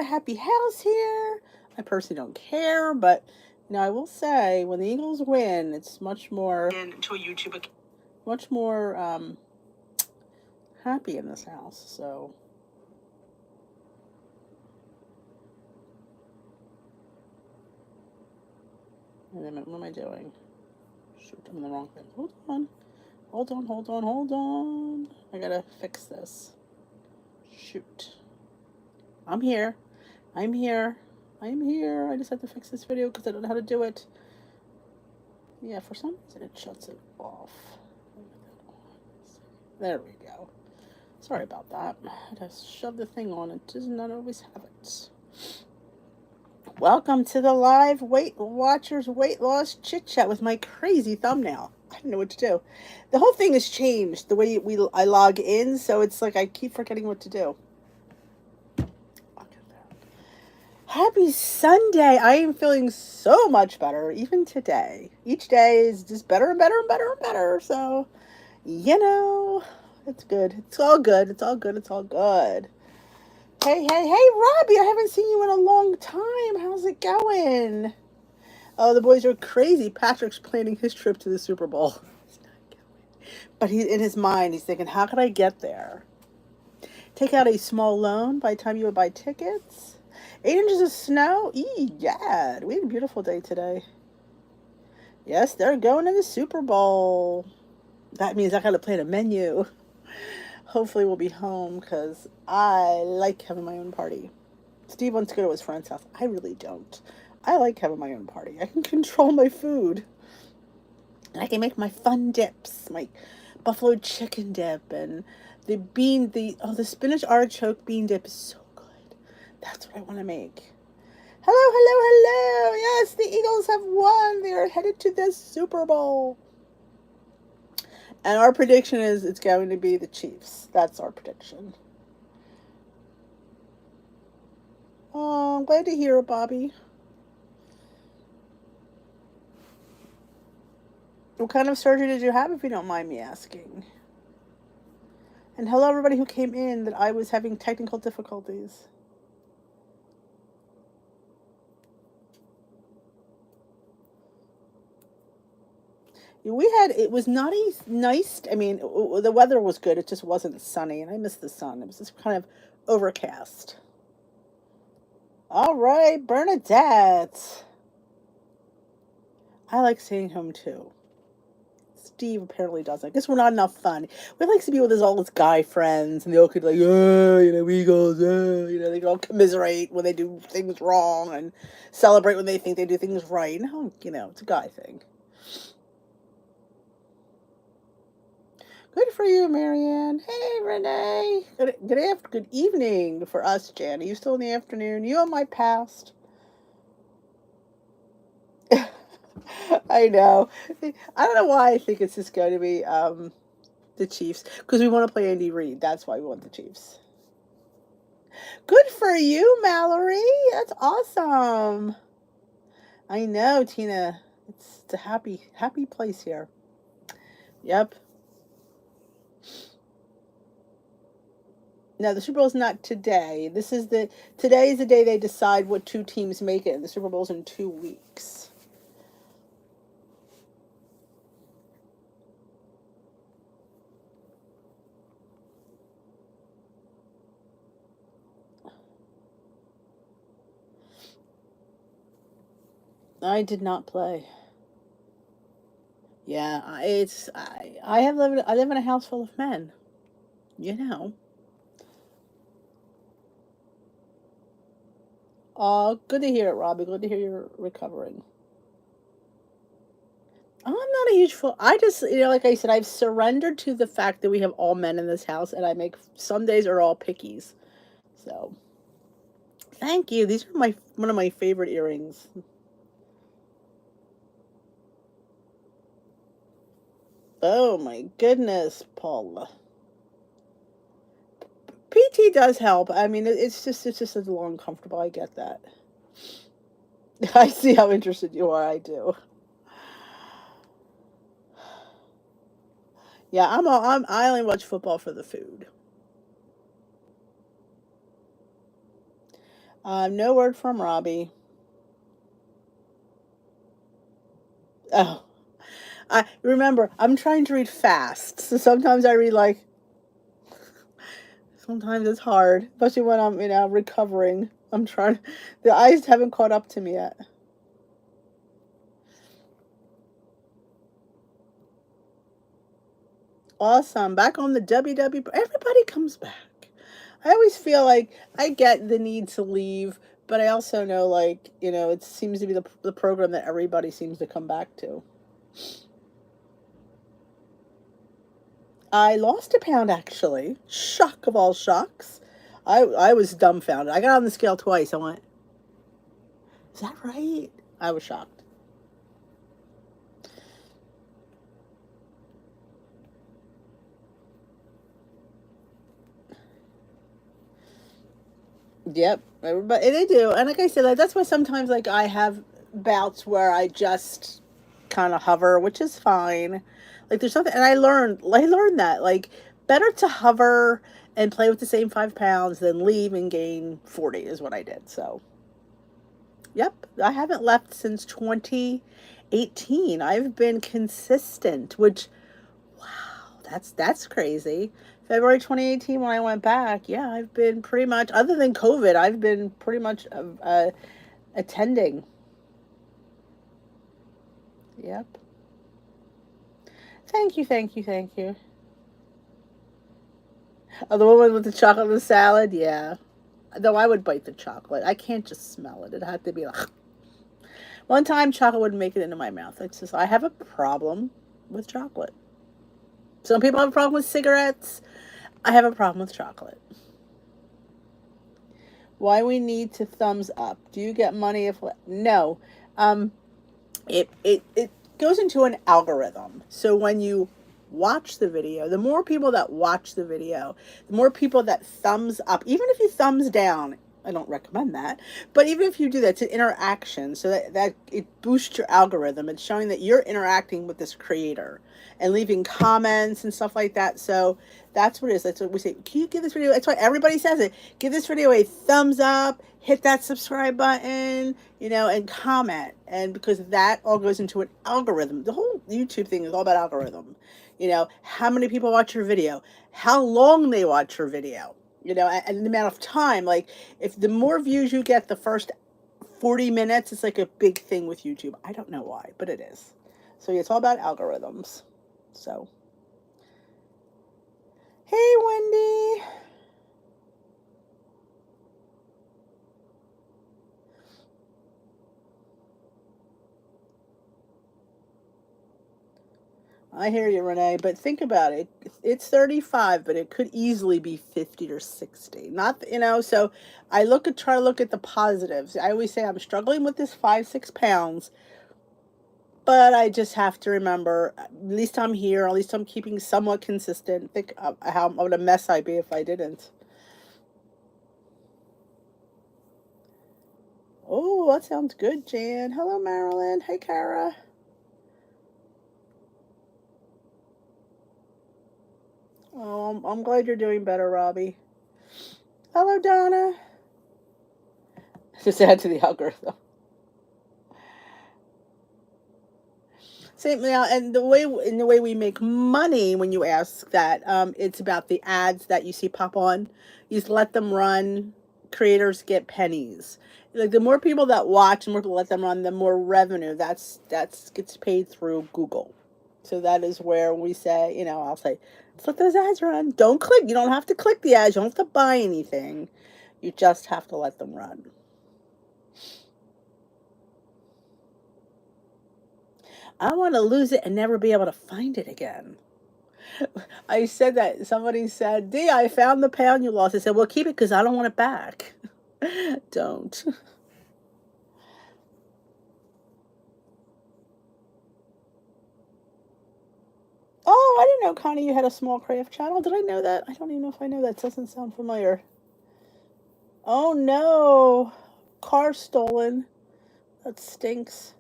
a happy house here. I personally don't care, but I will say when the Eagles win, it's much more into a YouTube account. Much more happy in this house. So wait a minute, what am I doing? Shoot, I'm in the wrong thing. Hold on. Hold on. I gotta fix this. Shoot. I'm here. I'm here. I just have to fix this video because I don't know how to do it. Yeah, for some reason it shuts it off. There we go. Sorry about that. I just shoved the thing on. It does not always have it. Welcome to the live Weight Watchers weight loss chit chat with my crazy thumbnail. I don't know what to do. The whole thing has changed the way I log in, so it's like I keep forgetting what to do. Happy Sunday. I am feeling so much better even today. Each day is just better and better and better and better. So, it's good. It's all good. It's all good. It's all good. Hey, Robbie, I haven't seen you in a long time. How's it going? Oh, the boys are crazy. Patrick's planning his trip to the Super Bowl. But in his mind, he's thinking, how can I get there? Take out a small loan by the time you would buy tickets? 8 inches of snow? Yeah. We had a beautiful day today. Yes, they're going to the Super Bowl. That means I got to plan a menu. Hopefully we'll be home because I like having my own party. Steve wants to go to his friend's house. I really don't. I like having my own party. I can control my food. And I can make my fun dips, my buffalo chicken dip and the spinach artichoke bean dip is so good. That's what I want to make. Hello. Yes, the Eagles have won. They are headed to the Super Bowl. And our prediction is it's going to be the Chiefs. That's our prediction. Oh, I'm glad to hear it, Bobby. What kind of surgery did you have, if you don't mind me asking? And hello, everybody who came in that I was having technical difficulties. It was not nice. I mean, the weather was good. It just wasn't sunny, and I missed the sun. It was just kind of overcast. All right, Bernadette. I like staying home too. Steve apparently doesn't. I guess we're not enough fun. We like to be with all his guy friends, and they all could like, Eagles, they can all commiserate when they do things wrong and celebrate when they think they do things right. No, it's a guy thing. Good for you, Marianne. Hey, Renee. Good evening for us, Jan. Are you still in the afternoon? You on my past? I know. I don't know why I think it's just going to be the Chiefs. Because we want to play Andy Reid. That's why we want the Chiefs. Good for you, Mallory. That's awesome. I know, Tina. It's a happy place here. Yep. No, the Super Bowl's not today. Today is the day they decide what 2 teams make it, and the Super Bowl's in 2 weeks. I did not play. Yeah, I live in a house full of men. You know. Good to hear it, Robbie. Good to hear you're recovering. I'm not a huge fool. I just, like I said, I've surrendered to the fact that we have all men in this house, and I make some days are all pickies. So, thank you. These are one of my favorite earrings. Oh my goodness, Paula. PT does help. I mean, it's just a little uncomfortable. I get that. I see how interested you are. I do. Yeah, I only watch football for the food. No word from Robbie. Oh, I remember, I'm trying to read fast, so sometimes I read like, sometimes it's hard, especially when I'm, recovering. I'm trying, the eyes haven't caught up to me yet. Awesome. Back on the WW. Everybody comes back. I always feel like I get the need to leave, but I also know, like, it seems to be the program that everybody seems to come back to. I lost a pound, actually. Shock of all shocks. I was dumbfounded. I got on the scale twice. I went, is that right? I was shocked. Yep, everybody they do, and like I said, like, that's why sometimes like I have bouts where I just kind of hover, which is fine. Like there's something, and I learned that like better to hover and play with the same 5 pounds than leave and gain 40 is what I did. So, yep, I haven't left since 2018. I've been consistent, which wow, that's crazy. February 2018 when I went back. Yeah, I've been pretty much other than COVID, I've been pretty much attending. Yep. Thank you, thank you, thank you. Oh, the woman with the chocolate and salad, yeah. Though I would bite the chocolate. I can't just smell it. It had to be like one time chocolate wouldn't make it into my mouth. It's just I have a problem with chocolate. Some people have a problem with cigarettes. I have a problem with chocolate. Why we need to thumbs up? Do you get money if no? Um, it goes into an algorithm. So when you watch the video, the more people that watch the video, the more people that thumbs up. Even if you thumbs down, I don't recommend that. But even if you do that, it's an interaction. So that it boosts your algorithm. It's showing that you're interacting with this creator and leaving comments and stuff like that. So that's what it is. That's what we say. Can you give this video? That's why everybody says it. Give this video a thumbs up. Hit that subscribe button, and comment. And because that all goes into an algorithm. The whole YouTube thing is all about algorithm. How many people watch your video, how long they watch your video, and the amount of time. Like, if the more views you get the first 40 minutes, it's like a big thing with YouTube. I don't know why, but it is. So yeah, it's all about algorithms. So, hey, Wendy. I hear you, Renee, but think about it. It's 35, but it could easily be 50 or 60. Not, so try to look at the positives. I always say I'm struggling with this 5, 6 pounds, but I just have to remember, at least I'm here, at least I'm keeping somewhat consistent. Think of how what a mess I'd be if I didn't. Oh, that sounds good, Jan. Hello, Marilyn. Hey, Kara. Oh, I'm glad you're doing better, Robbie. Hello, Donna. Just add to the algorithm. Same now, and the way we make money when you ask that, it's about the ads that you see pop on. You just let them run. Creators get pennies. Like the more people that watch, the more people let them run, the more revenue. That's gets paid through Google. So that is where we say, I'll say, let's let those ads run. Don't click. You don't have to click the ads. You don't have to buy anything. You just have to let them run. I want to lose it and never be able to find it again. I said that. Somebody said, D, I found the pound you lost. I said, well, keep it because I don't want it back. Don't. Oh, I didn't know, Connie, you had a small craft channel. Did I know that? I don't even know if I know that. It doesn't sound familiar. Oh, no. Car stolen. That stinks.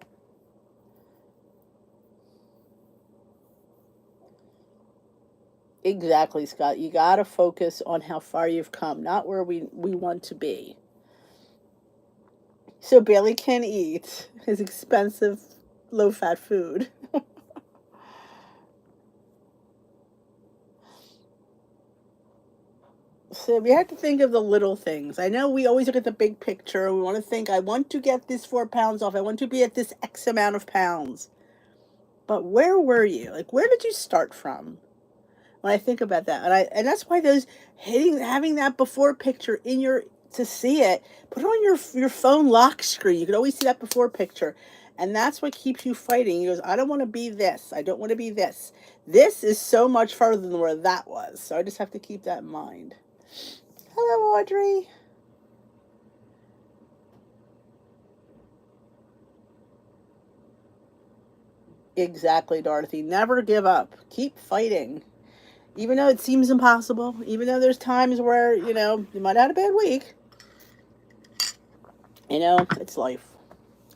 Exactly, Scott. You got to focus on how far you've come, not where we want to be. So Bailey can eat his expensive low-fat food. So we have to think of the little things. I know we always look at the big picture. We want to think, I want to get this 4 pounds off. I want to be at this X amount of pounds. But where were you? Like, where did you start from? When I think about that, and that's why those having that before picture in your to see it, put it on your phone lock screen. You can always see that before picture, and that's what keeps you fighting. He goes, I don't want to be this. I don't want to be this. This is so much farther than where that was. So I just have to keep that in mind. Hello, Audrey. Exactly, Dorothy. Never give up. Keep fighting. Even though it seems impossible, even though there's times where, you might have had a bad week, it's life.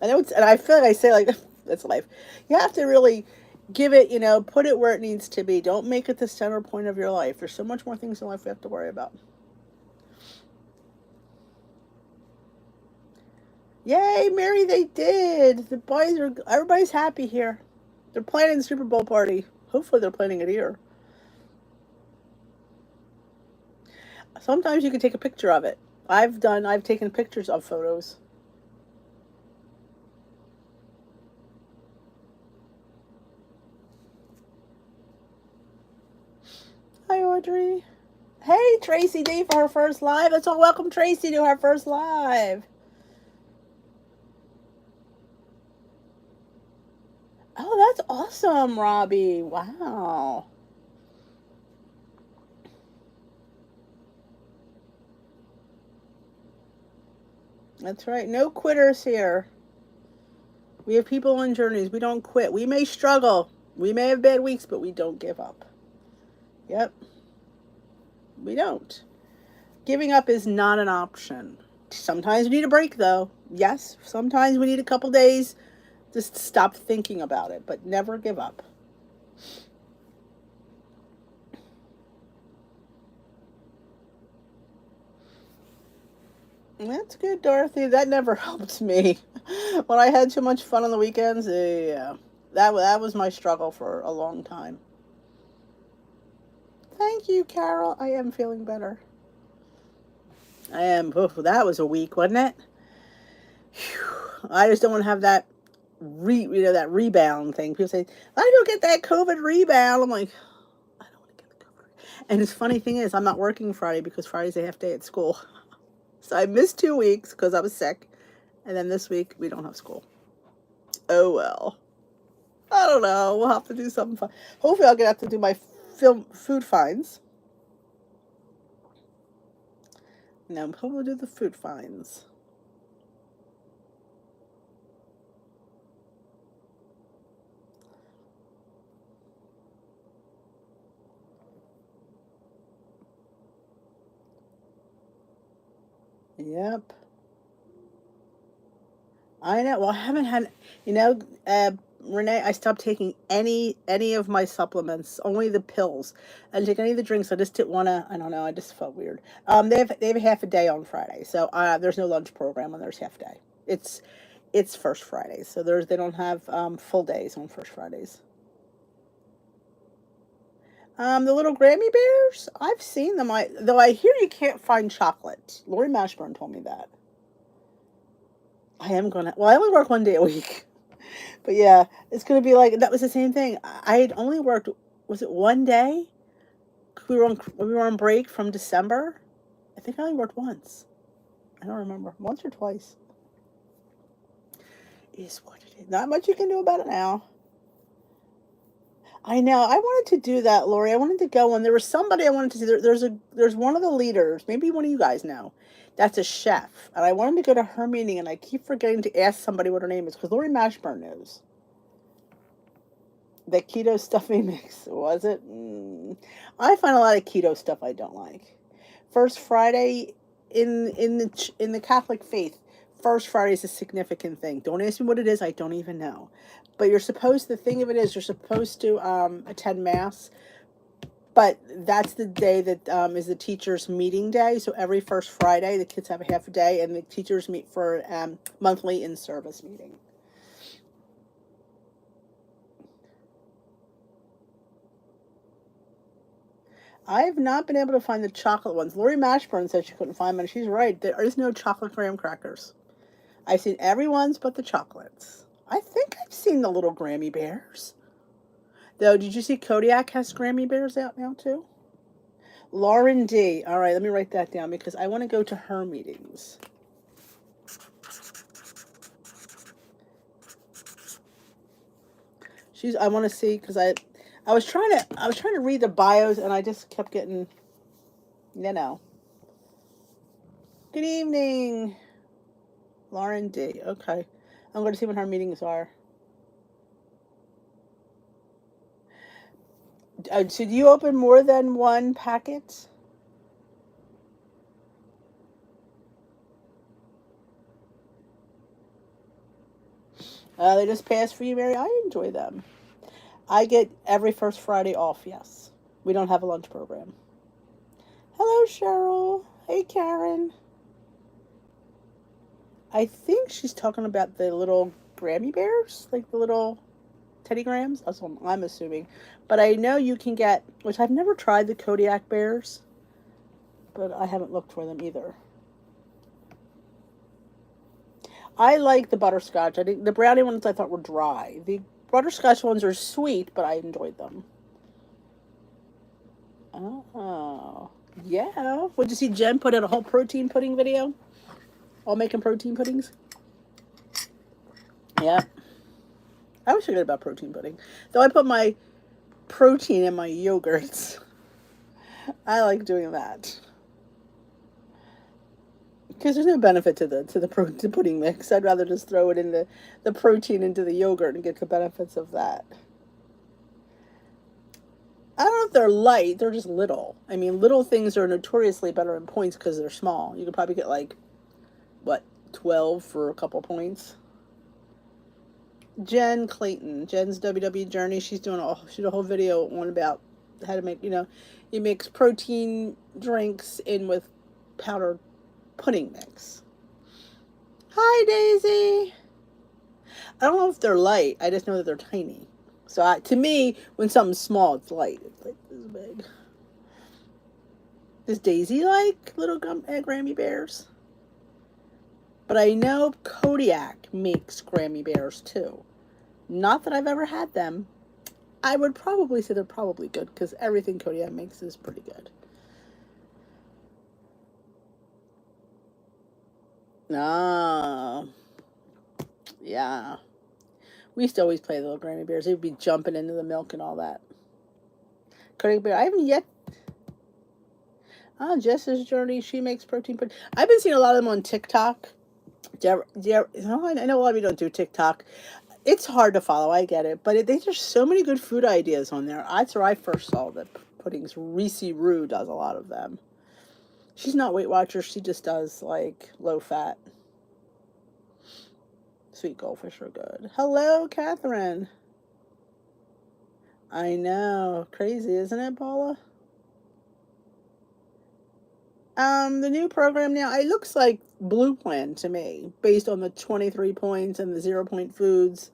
I know and I feel like I say like, it's life. You have to really give it, put it where it needs to be. Don't make it the center point of your life. There's so much more things in life we have to worry about. Yay, Mary, they did. Everybody's happy here. They're planning the Super Bowl party. Hopefully they're planning it here. Sometimes you can take a picture of it. I've taken pictures of photos. Hi, Audrey. Hey, Tracy D for her first live. Let's all welcome Tracy to her first live. Oh, that's awesome, Robbie. Wow. That's right. No quitters here. We have people on journeys. We don't quit. We may struggle. We may have bad weeks, but we don't give up. Yep. We don't. Giving up is not an option. Sometimes we need a break, though. Yes, sometimes we need a couple days. Just stop thinking about it, but never give up. That's good, Dorothy. That never helped me. When I had too much fun on the weekends, yeah, that was my struggle for a long time. Thank you, Carol. I am feeling better. I am. Oof, that was a week, wasn't it? Whew. I just don't want to have that that rebound thing. People say, I don't get that COVID rebound. I'm like, I don't want to get the COVID. And the funny thing is, I'm not working Friday because Friday's a half day at school. So I missed 2 weeks because I was sick. And then this week, we don't have school. Oh, well. I don't know. We'll have to do something fun. Hopefully, I'll get out to do my food finds. No, hopefully we'll do the food finds. Yep. I know. Well, I haven't had, Renee, I stopped taking any of my supplements, only the pills. I didn't take any of the drinks. I just didn't want to, I don't know, I just felt weird. They have a half a day on Friday. So there's no lunch program when there's half a day. It's first Friday. So they don't have full days on first Fridays. The little Grammy bears, I've seen them. Though I hear you can't find chocolate. Lori Mashburn told me that. I am gonna. Well, I only work 1 day a week, but yeah, it's gonna be like that was the same thing. I had only worked. Was it 1 day? We were on break from December. I think I only worked once. I don't remember, once or twice. It is what it is. Not much you can do about it now. I know. I wanted to do that, Lori. I wanted to go, and there was somebody I wanted to see. There's one of the leaders. Maybe one of you guys know. That's a chef, and I wanted to go to her meeting, and I keep forgetting to ask somebody what her name is because Lori Mashburn knows. The keto stuffing mix, was it? I find a lot of keto stuff I don't like. First Friday in the Catholic faith, First Friday is a significant thing. Don't ask me what it is. I don't even know. But the thing of it is, you're supposed to attend Mass But that's the day that is the teachers' meeting day. So every first Friday, the kids have a half a day, and the teachers meet for monthly in-service meeting. I have not been able to find the chocolate ones. Lori Mashburn said she couldn't find them, and she's right. There is no chocolate graham crackers. I've seen everyone's but the chocolates. I think I've seen the little Grammy Bears. Though, did you see Kodiak has Grammy Bears out now, too? Lauren D. All right, let me write that down because I want to go to her meetings. I want to see because I was trying to read the bios and I just kept getting, you know. Good evening, Lauren D. Okay, I'm going to see when her meetings are. Should you open more than one packet? They just passed for you, Mary. I enjoy them. I get every first Friday off, yes. We don't have a lunch program. Hello, Cheryl. Hey, Karen. I think she's talking about the little Grammy Bears, like the little Teddy Grahams. That's what I'm assuming. But I know you can get, which I've never tried the Kodiak Bears, but I haven't looked for them either. I like the butterscotch. I think the brownie ones I thought were dry. The butterscotch ones are sweet, but I enjoyed them. Oh, yeah. Would you see Jen put out a whole protein pudding video? All making protein puddings? Yeah. I was forget about protein pudding. Though I put my protein in my yogurts. I like doing that. Because there's no benefit to the pudding mix. I'd rather just throw it in the protein into the yogurt and get the benefits of that. I don't know if they're light. They're just little. I mean, little things are notoriously better in points because they're small. You could probably get like, what, 12 for a couple points. Jen Clayton, Jen's WWE journey. She did a whole video on about how to make, you mix protein drinks in with powdered pudding mix. Hi, Daisy. I don't know if they're light. I just know that they're tiny. So to me, when something's small, it's light. It's like this big. Does Daisy like little Grammy Bears? But I know Kodiak makes Grammy Bears too. Not that I've ever had them. I would probably say they're probably good because everything Kodiak makes is pretty good. Yeah. We used to always play the little Grammy Bears. They'd be jumping into the milk and all that. Kodiak Bear. I haven't yet. Oh, Jess's journey. She makes protein pudding. I've been seeing a lot of them on TikTok. I know a lot of you don't do TikTok. It's hard to follow. I get it. But there's so many good food ideas on there. That's where I first saw the puddings. Reese Rue does a lot of them. She's not Weight Watchers. She just does, like, low fat. Sweet goldfish are good. Hello, Catherine. I know. Crazy, isn't it, Paula? The new program now, it looks like Blue Plan to me, based on the 23 points and the 0-point foods.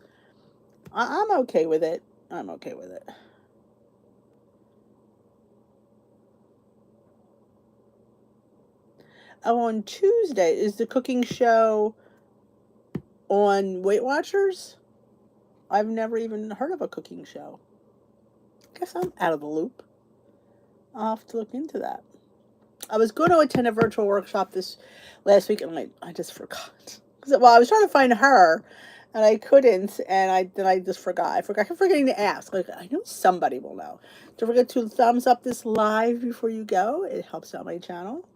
I'm okay with it. I'm okay with it. Oh, on Tuesday, is the cooking show on Weight Watchers? I've never even heard of a cooking show. Guess I'm out of the loop. I'll have to look into that. I was going to attend a virtual workshop this last week, and I just forgot. Well, I was trying to find her, and I couldn't, and I just forgot. I kept forgetting to ask. Like, I know somebody will know. Don't forget to thumbs up this live before you go. It helps out my channel.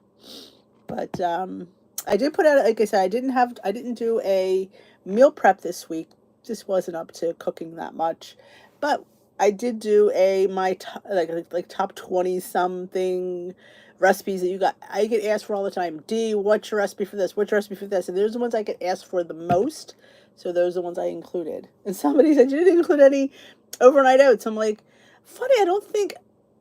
But I did put out, like I said, I didn't do a meal prep this week. Just wasn't up to cooking that much. But I did do my top 20 something recipes that I get asked for all the time. D, what's your recipe for this? What's your recipe for this? And those are the ones I get asked for the most. So those are the ones I included. And somebody said, you didn't include any overnight oats. I'm like, funny, I don't think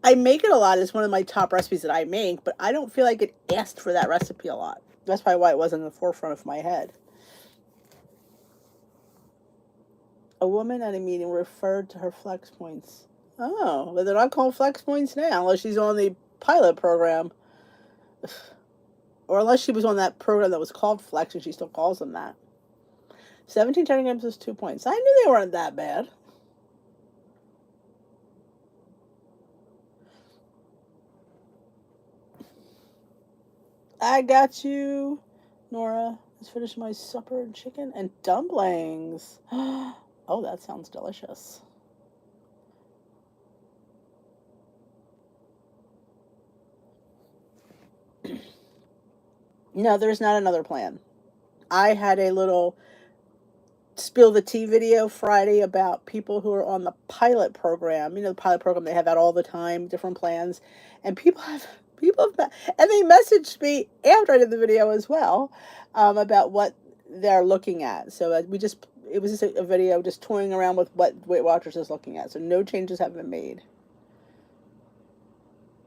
I make it a lot. It's one of my top recipes that I make, but I don't feel like it asked for that recipe a lot. That's probably why it wasn't in the forefront of my head. A woman at a meeting referred to her flex points. Oh, but they're not called flex points now unless she's on the pilot program. Or unless she was on that program that was called flex and she still calls them that. 17 telegrams is 2 points. I knew they weren't that bad. I got you, Nora. Let's finish my supper and chicken and dumplings. Oh, that sounds delicious. No, there's not another plan. I had a little spill the tea video Friday about people who are on the pilot program. You know, the pilot program, they have that all the time, different plans. And and they messaged me after I did the video as well, about what they're looking at. So it was just a video just toying around with what Weight Watchers is looking at. So no changes have been made.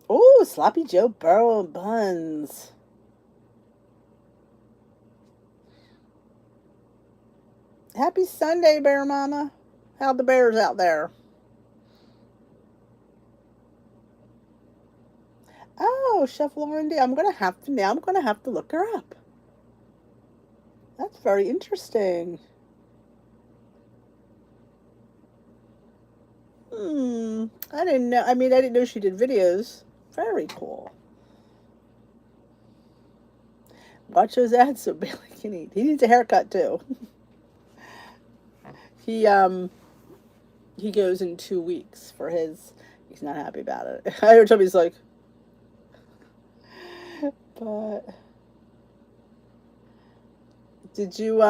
Oh, Sloppy Joe Burrow and buns. Happy Sunday, Bear Mama. How the bears out there? Oh, Chef Lauren D. I'm gonna have to look her up. That's very interesting. I didn't know. I mean, I didn't know she did videos. Very cool. Watch those ads so Bailey can eat. He needs a haircut too. He goes in 2 weeks for his. He's not happy about it. I heard somebody's like, but did you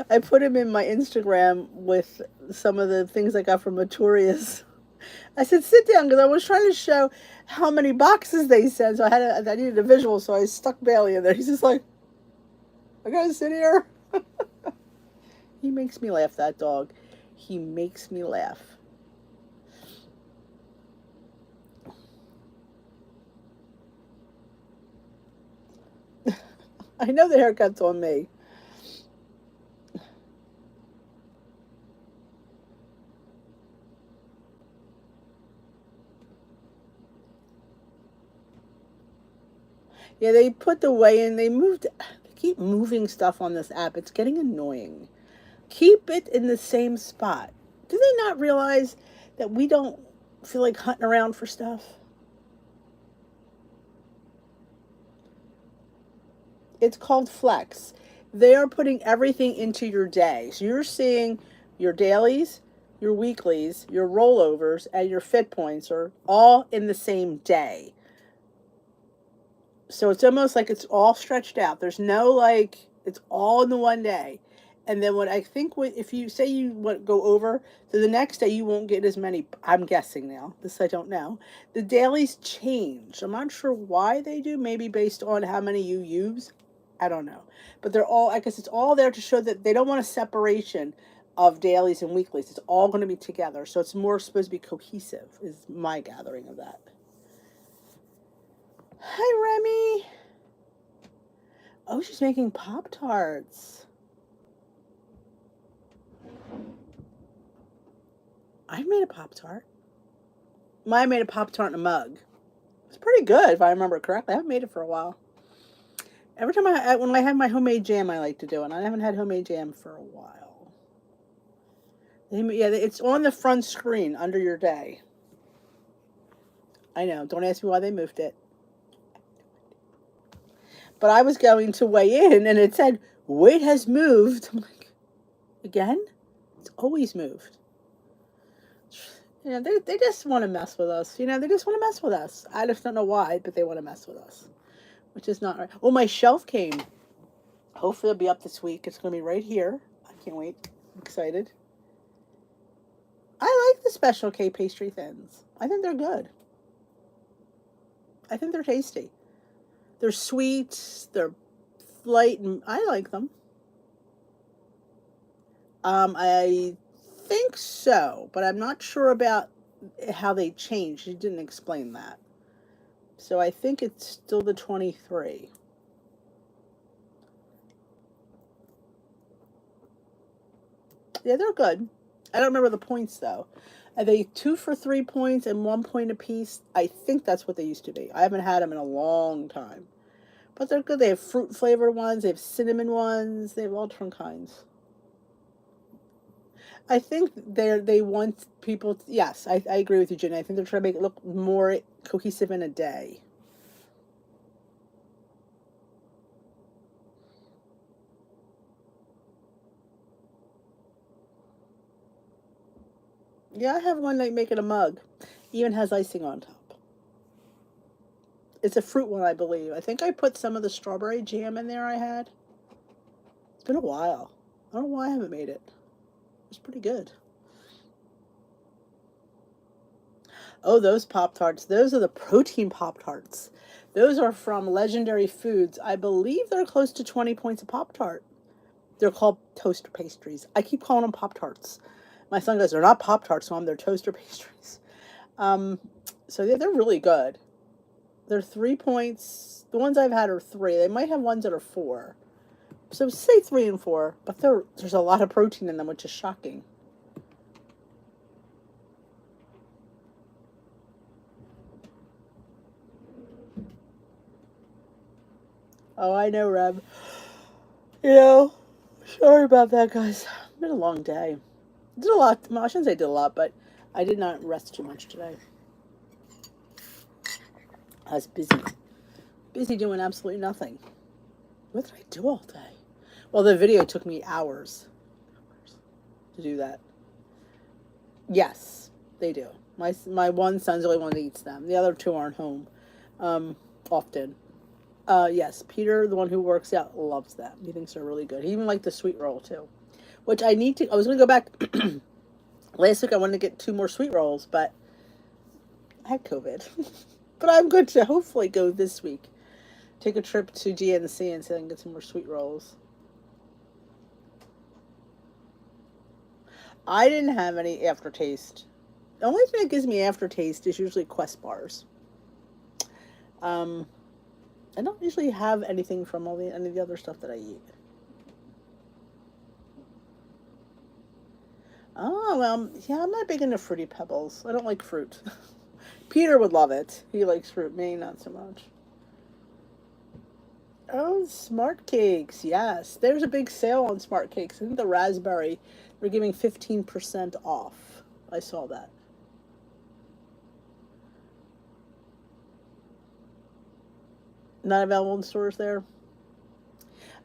I put him in my Instagram with some of the things I got from Maturius. I said, sit down, because I was trying to show how many boxes they sent. So I needed a visual, so I stuck Bailey in there. He's just like, I gotta sit here. He makes me laugh, that dog. He makes me laugh. I know the haircut's on me. Yeah, they put the weigh in. They keep moving stuff on this app. It's getting annoying. Keep it in the same spot. Do they not realize that we don't feel like hunting around for stuff? It's called Flex. They are putting everything into your day. So you're seeing your dailies, your weeklies, your rollovers, and your fit points are all in the same day. So it's almost like it's all stretched out. There's no like, it's all in the one day. And then what I think, if you say you go over, so the next day you won't get as many. I'm guessing now. This I don't know. The dailies change. I'm not sure why they do. Maybe based on how many you use. I don't know. But they're all. I guess it's all there to show that they don't want a separation of dailies and weeklies. It's all going to be together. So it's more supposed to be cohesive. Is my gathering of that. Hi, Remy. Oh, she's making Pop-Tarts. I've made a Pop-Tart. I made a Pop-Tart in a mug. It's pretty good, if I remember correctly. I haven't made it for a while. Every time when I have my homemade jam, I like to do it. I haven't had homemade jam for a while. Yeah, it's on the front screen under your day. I know. Don't ask me why they moved it. But I was going to weigh in, and it said, weight has moved. I'm like, again? It's always moved. You know, they just want to mess with us. You know, they just want to mess with us. I just don't know why, but they want to mess with us. Which is not right. Oh, my shelf came. Hopefully it'll be up this week. It's going to be right here. I can't wait. I'm excited. I like the Special K pastry thins. I think they're good. I think they're tasty. They're sweet. They're light, and I like them. I think so, but I'm not sure about how they changed. She didn't explain that. So I think it's still the 23. Yeah, they're good. I don't remember the points though. Are they 2 for 3 points and 1 point apiece? I think that's what they used to be. I haven't had them in a long time. But they're good. They have fruit flavored ones, they have cinnamon ones, they have all different kinds. I think they want people to, yes, I agree with you, Jenny. I think they're trying to make it look more cohesive in a day. Yeah, I have one that make it a mug. Even has icing on top. It's a fruit one, I believe. I think I put some of the strawberry jam in there I had. It's been a while. I don't know why I haven't made it. It's pretty good. Oh, those Pop-Tarts. Those are the protein Pop-Tarts. Those are from Legendary Foods. I believe they're close to 20 points a Pop-Tart. They're called toaster pastries. I keep calling them Pop-Tarts. My son goes, they're not Pop-Tarts, Mom. They're toaster pastries. So they're really good. They're 3 points. The ones I've had are 3. They might have ones that are 4. So say 3 and 4, but there's a lot of protein in them, which is shocking. Oh, I know, Reb. You know, sorry about that, guys. It's been a long day. Did a lot. Well, I shouldn't say did a lot, but I did not rest too much today. I was busy. Busy doing absolutely nothing. What did I do all day? Well, the video took me hours to do that. Yes, they do. My one son's the only one that eats them. The other 2 aren't home often. Yes, Peter, the one who works out, loves them. He thinks they're really good. He even liked the sweet roll too, which I was going to go back. Last week I wanted to get 2 more sweet rolls, but I had COVID. But I'm good to hopefully go this week. Take a trip to GNC and see if I can get some more sweet rolls. I didn't have any aftertaste. The only thing that gives me aftertaste is usually Quest bars. I don't usually have anything from any of the other stuff that I eat. Oh, well, yeah, I'm not big into Fruity Pebbles. I don't like fruit. Peter would love it. He likes fruit. Me, not so much. Oh, Smart Cakes. Yes. There's a big sale on Smart Cakes. I think the raspberry, they're giving 15% off. I saw that. Not available in stores there.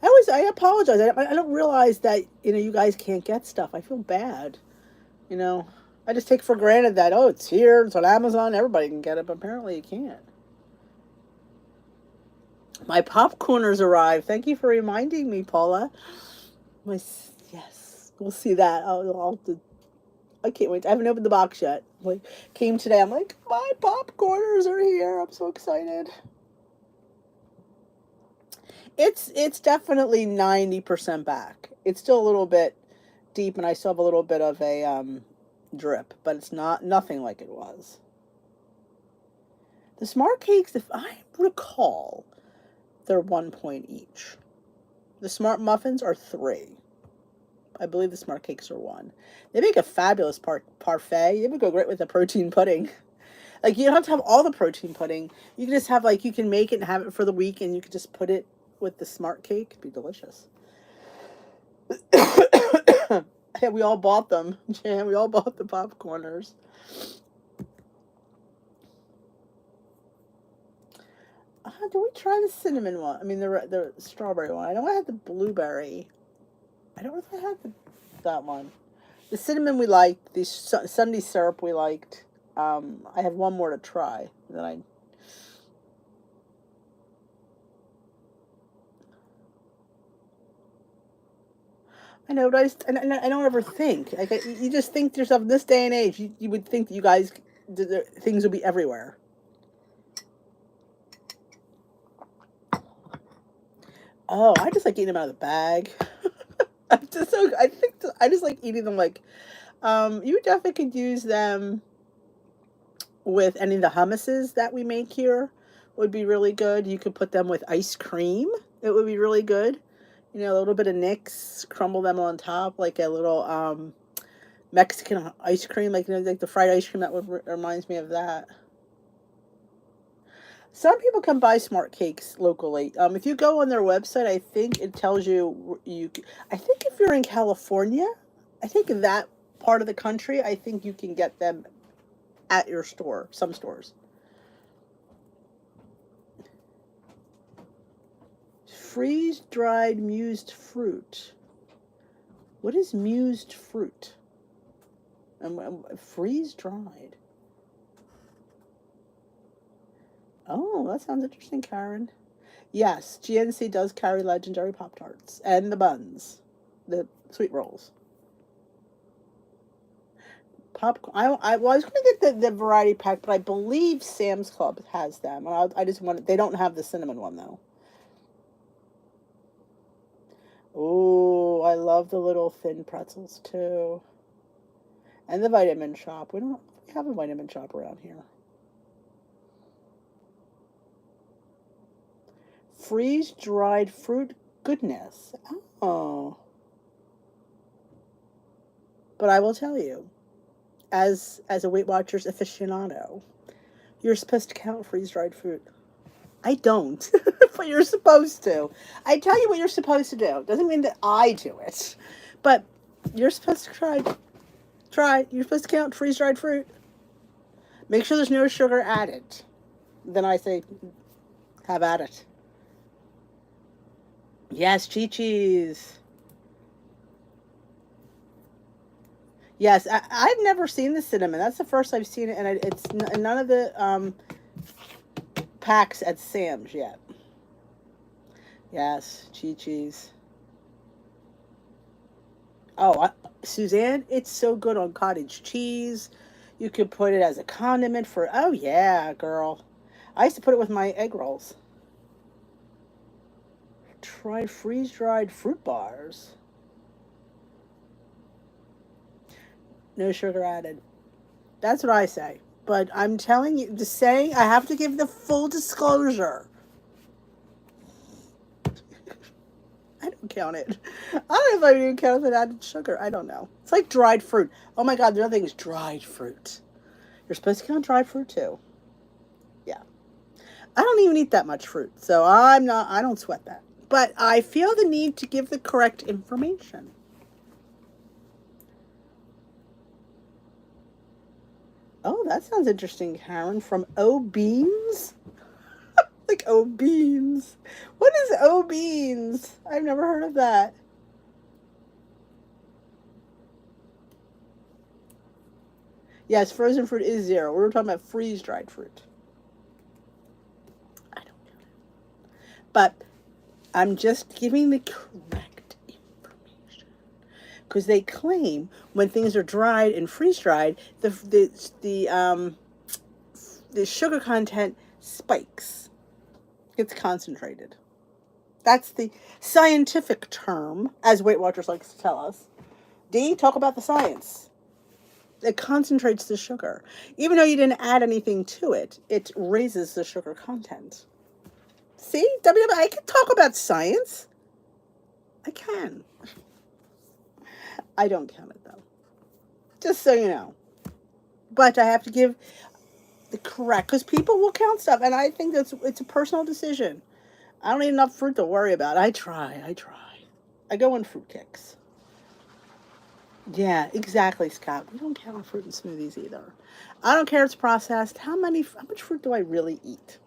I apologize. I don't realize that, you guys can't get stuff. I feel bad. I just take for granted that, oh, it's here, it's on Amazon, everybody can get it, but apparently you can't. My popcorners arrived. Thank you for reminding me, Paula. Yes, we'll see that. I can't wait. I haven't opened the box yet. Came today. I'm like, my popcorners are here. I'm so excited. It's definitely 90% back. It's still a little bit deep, and I still have a little bit of a drip, but it's nothing like it was. The Smart Cakes, if I recall, they're 1 point each. The Smart Muffins are 3. I believe the Smart Cakes are 1. They make a fabulous parfait. They would go great with the protein pudding. You don't have to have all the protein pudding. You can just have, you can make it and have it for the week, and you can just put it with the Smart Cake. It'd be delicious. Yeah, we all bought them. Yeah, we all bought the popcorners. Did we try the cinnamon one? I mean, the strawberry one. I know I had the blueberry. I don't know if I had that one. The cinnamon we liked. The Sunday syrup we liked. I have one more to try. I know, but I don't ever think. You just think to yourself, in this day and age, you would think that you guys, things would be everywhere. Oh, I just like eating them out of the bag. I just like eating them you definitely could use them with any of the hummuses that we make here would be really good. You could put them with ice cream. It would be really good. You know, a little bit of Nix, crumble them on top like a little Mexican ice cream, like, you know, like the fried ice cream. That would reminds me of that. Some people can buy smart cakes locally. If you go on their website, I think it tells you I think if you're in California, I think in that part of the country, I think you can get them at your store. Some stores. Freeze-dried mused fruit. What is mused fruit? Freeze-dried. Oh, that sounds interesting, Karen. Yes, GNC does carry legendary Pop Tarts and the buns, the sweet rolls. Popcorn. I was going to get the variety pack, but I believe Sam's Club has them. I just want. They don't have the cinnamon one though. Oh, I love the little thin pretzels too, and the Vitamin Shop. We don't have a Vitamin Shop around here. Freeze-dried fruit goodness. Oh. But I will tell you, as a Weight Watchers aficionado, you're supposed to count freeze-dried fruit. I don't, but you're supposed to. I tell you what you're supposed to do. Doesn't mean that I do it, but you're supposed to try. You're supposed to count freeze-dried fruit. Make sure there's no sugar added. Then I say, have at it. Yes, cheese. Yes, I've never seen the cinnamon. That's the first I've seen it, and it's none of the packs at Sam's yet. Yes, cheese. Oh, Suzanne, it's so good on cottage cheese. You could put it as a condiment for, oh yeah, girl. I used to put it with my egg rolls. Try freeze-dried fruit bars. No sugar added. That's what I say. But I'm telling you, just saying, I have to give the full disclosure. I don't count it. I don't know if I even count if it added sugar. I don't know. It's like dried fruit. Oh my God, the other thing is dried fruit. You're supposed to count dried fruit too. Yeah. I don't even eat that much fruit, so I don't sweat that. But I feel the need to give the correct information. Oh, that sounds interesting, Karen. From O Beans? Like O Beans. What is O Beans? I've never heard of that. Yes, frozen fruit is zero. We were talking about freeze-dried fruit. I don't know. But I'm just giving the correct information. Because they claim when things are dried and freeze-dried, the sugar content spikes. It's concentrated. That's the scientific term, as Weight Watchers likes to tell us. D, talk about the science. It concentrates the sugar. Even though you didn't add anything to it, it raises the sugar content. See? I can talk about science. I can. I don't count it, though. Just so you know. But I have to give the correct, because people will count stuff, and I think it's a personal decision. I don't eat enough fruit to worry about. I try. I go on fruit kicks. Yeah, exactly, Scott. We don't count fruit in smoothies either. I don't care if it's processed. How much fruit do I really eat?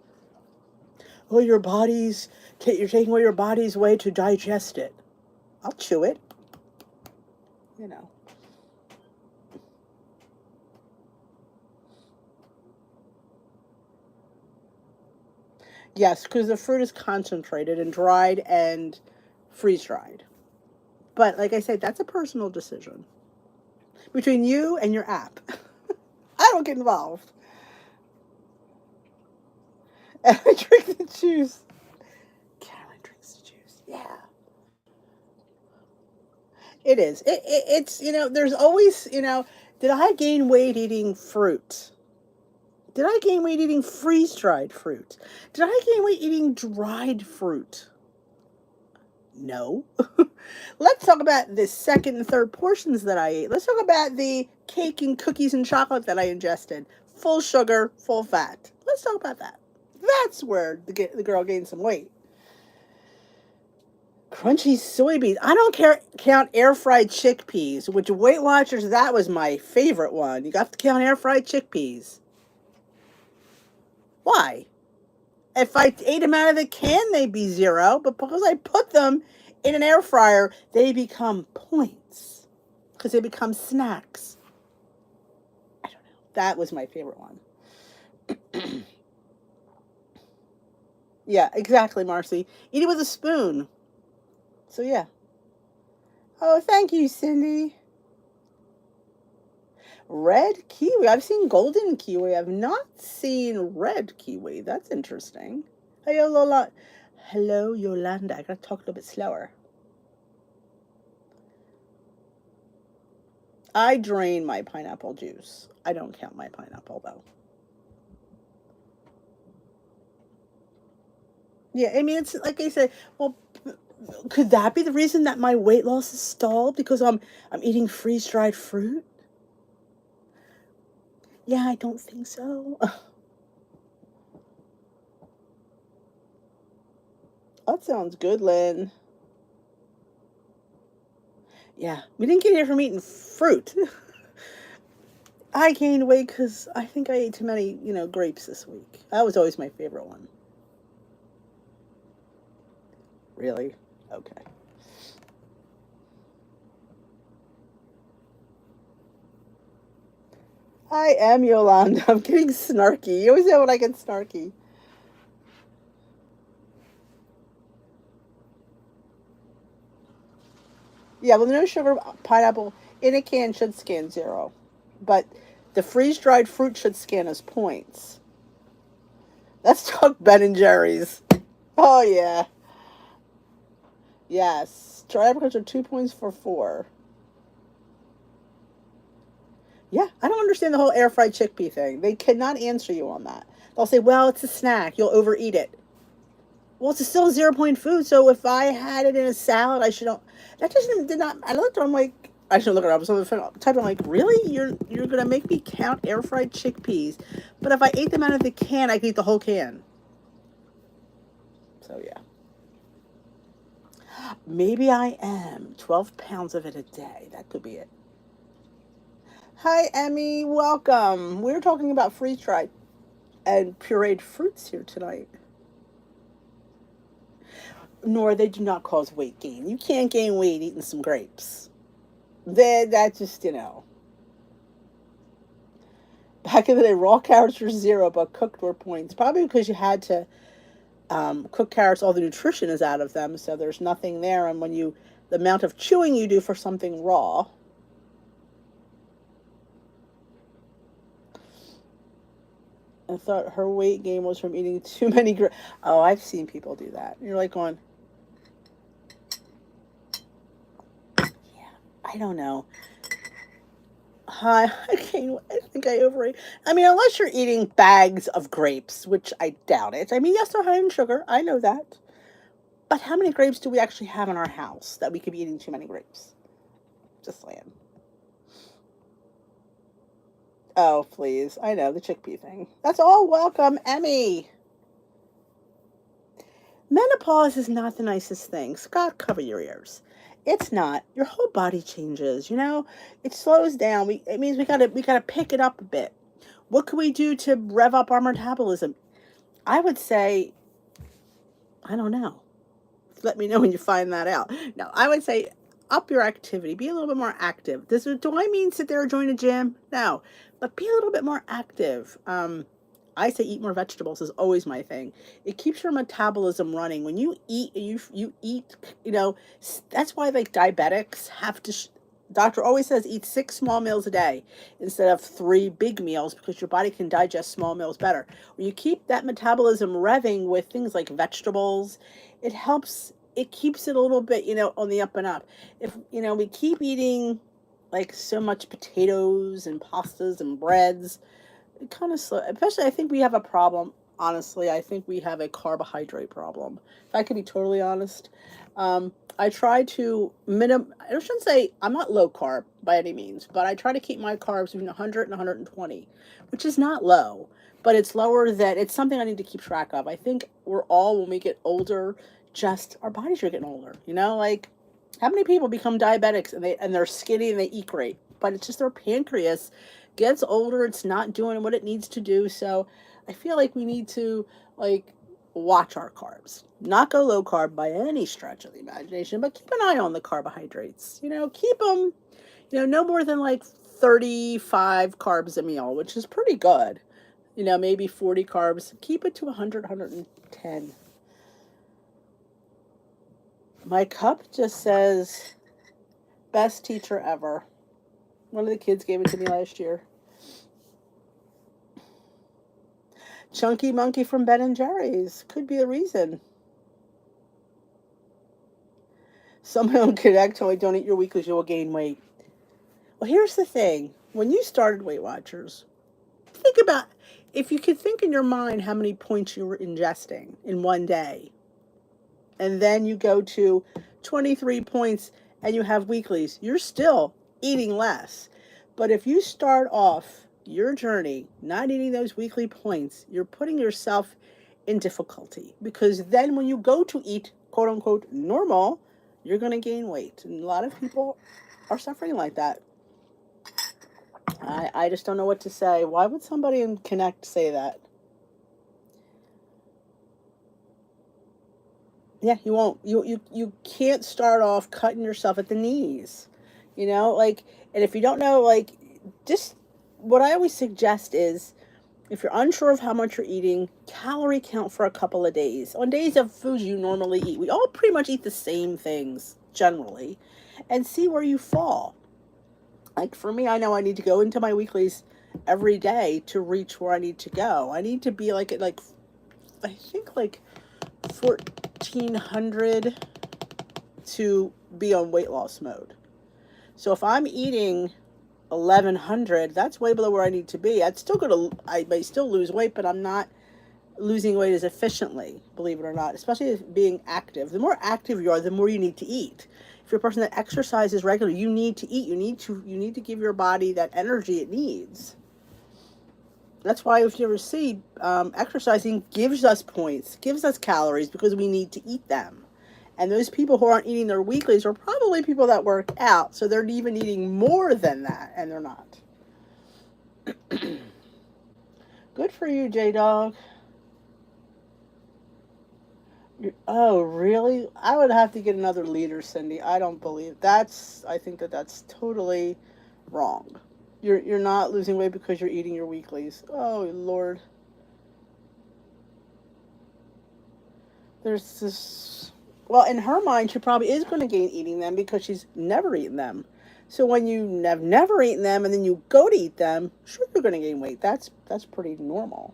Oh, you're taking away your body's way to digest it. I'll chew it. You know. Yes, because the fruit is concentrated and dried and freeze-dried. But like I said, that's a personal decision between you and your app. I don't get involved. And I drink the juice. Carolyn drinks the juice. Yeah. It is. It's, there's always, did I gain weight eating fruit? Did I gain weight eating freeze-dried fruit? Did I gain weight eating dried fruit? No. Let's talk about the second and third portions that I ate. Let's talk about the cake and cookies and chocolate that I ingested. Full sugar, full fat. Let's talk about that. That's where the girl gained some weight. Crunchy soybeans. I don't count air fried chickpeas, which Weight Watchers, that was my favorite one. You got to count air fried chickpeas. Why? If I ate them out of the can, they'd be 0. But because I put them in an air fryer, they become points. Because they become snacks. I don't know. That was my favorite one. Yeah, exactly, Marcy. Eat it with a spoon. So, yeah. Oh, thank you, Cindy. Red kiwi. I've seen golden kiwi. I've not seen red kiwi. That's interesting. Hey, Lola. Hello, Yolanda. I gotta talk a little bit slower. I drain my pineapple juice. I don't count my pineapple, though. Yeah, I mean, it's like I said, well, could that be the reason that my weight loss is stalled? Because I'm eating freeze-dried fruit? Yeah, I don't think so. That sounds good, Lynn. Yeah, we didn't get here from eating fruit. I gained weight because I think I ate too many, grapes this week. That was always my favorite one. Really? Okay. I am Yolanda. I'm getting snarky. You always know when I get snarky. Yeah, well, the no sugar pineapple in a can should scan 0. But the freeze-dried fruit should scan as points. Let's talk Ben and Jerry's. Oh, yeah. Yes. Dry apricots are 2 points for 4. Yeah, I don't understand the whole air fried chickpea thing. They cannot answer you on that. They'll say, well, it's a snack. You'll overeat it. Well, it's still a 0 point food, so if I had it in a salad, I should. That just did not. I looked. I'm like, I should look it up. So type. I'm like, really? You're gonna make me count air fried chickpeas? But if I ate them out of the can, I could eat the whole can. So yeah. Maybe I am 12 pounds of it a day. That could be it. Hi, Emmy. Welcome. We're talking about freeze dried and pureed fruits here tonight. Nor they do not cause weight gain. You can't gain weight eating some grapes. That just, Back in the day, raw carrots were 0, but cooked were points. Probably because you had to cook carrots, all the nutrition is out of them, so there's nothing there. And the amount of chewing you do for something raw. I thought her weight gain was from eating too many grapes. Oh, I've seen people do that. You're like going, yeah, I don't know. Hi, I think I overate. I mean, unless you're eating bags of grapes, which I doubt it. I mean, yes, they're high in sugar. I know that. But how many grapes do we actually have in our house that we could be eating too many grapes? Just saying. Oh, please. I know, the chickpea thing. That's all. Welcome, Emmy. Menopause is not the nicest thing. Scott, cover your ears. It's not. Your whole body changes, It slows down. It means we gotta pick it up a bit. What can we do to rev up our metabolism? I would say, I don't know. Let me know when you find that out. No, I would say up your activity. Be a little bit more active. Do I mean sit there and join a gym? No, but be a little bit more active. I say eat more vegetables is always my thing. It keeps your metabolism running. When you eat, you eat, that's why like diabetics have to, doctor always says eat 6 small meals a day instead of 3 big meals because your body can digest small meals better. When you keep that metabolism revving with things like vegetables, it keeps it a little bit, on the up and up. If, we keep eating like so much potatoes and pastas and breads, It kind of slow, especially I think we have a problem. Honestly, I think we have a carbohydrate problem. If I could be totally honest, I try to I shouldn't say I'm not low carb by any means, but I try to keep my carbs between 100 and 120, which is not low, but it's lower than it's something I need to keep track of. I think we're all when we get older, just our bodies are getting older. You know, like how many people become diabetics and they're skinny and they eat great, but it's just their pancreas gets older, it's not doing what it needs to do. So I feel like we need to like watch our carbs. Not go low carb by any stretch of the imagination, but keep an eye on the carbohydrates. You know, keep them, no more than like 35 carbs a meal, which is pretty good. Maybe 40 carbs. Keep it to 100, 110. My cup just says, best teacher ever. One of the kids gave it to me last year. Chunky Monkey from Ben and Jerry's. Could be a reason. Someone could actually don't eat your weeklies, you will gain weight. Well, here's the thing. When you started Weight Watchers, think about, if you could think in your mind how many points you were ingesting in one day, and then you go to 23 points and you have weeklies, you're still eating less. But if you start off your journey not eating those weekly points, you're putting yourself in difficulty, because then when you go to eat quote unquote normal, you're going to gain weight. And a lot of people are suffering like that. I just don't know what to say. Why would somebody in Connect say that? Yeah, you won't. You can't start off cutting yourself at the knees. Like, and if you don't know, like, just what I always suggest is, if you're unsure of how much you're eating, calorie count for a couple of days. On days of foods you normally eat, we all pretty much eat the same things generally, and see where you fall. Like for me, I know I need to go into my weeklies every day to reach where I need to go. I need to be like at like, I think like 1400 to be on weight loss mode. So if I'm eating 1100, that's way below where I need to be. I may still lose weight, but I'm not losing weight as efficiently, believe it or not, especially being active. The more active you are, the more you need to eat. If you're a person that exercises regularly, you need to eat. You need to give your body that energy it needs. That's why if you ever see, exercising gives us points, gives us calories, because we need to eat them. And those people who aren't eating their weeklies are probably people that work out, so they're even eating more than that, and they're not. Good for you, J-Dog. Oh, really? I would have to get another leader, Cindy. I don't believe that's. I think that's totally wrong. You're not losing weight because you're eating your weeklies. Oh, Lord. There's this. Well, in her mind, she probably is going to gain eating them because she's never eaten them. So when you have never eaten them and then you go to eat them, sure, you're going to gain weight. That's pretty normal.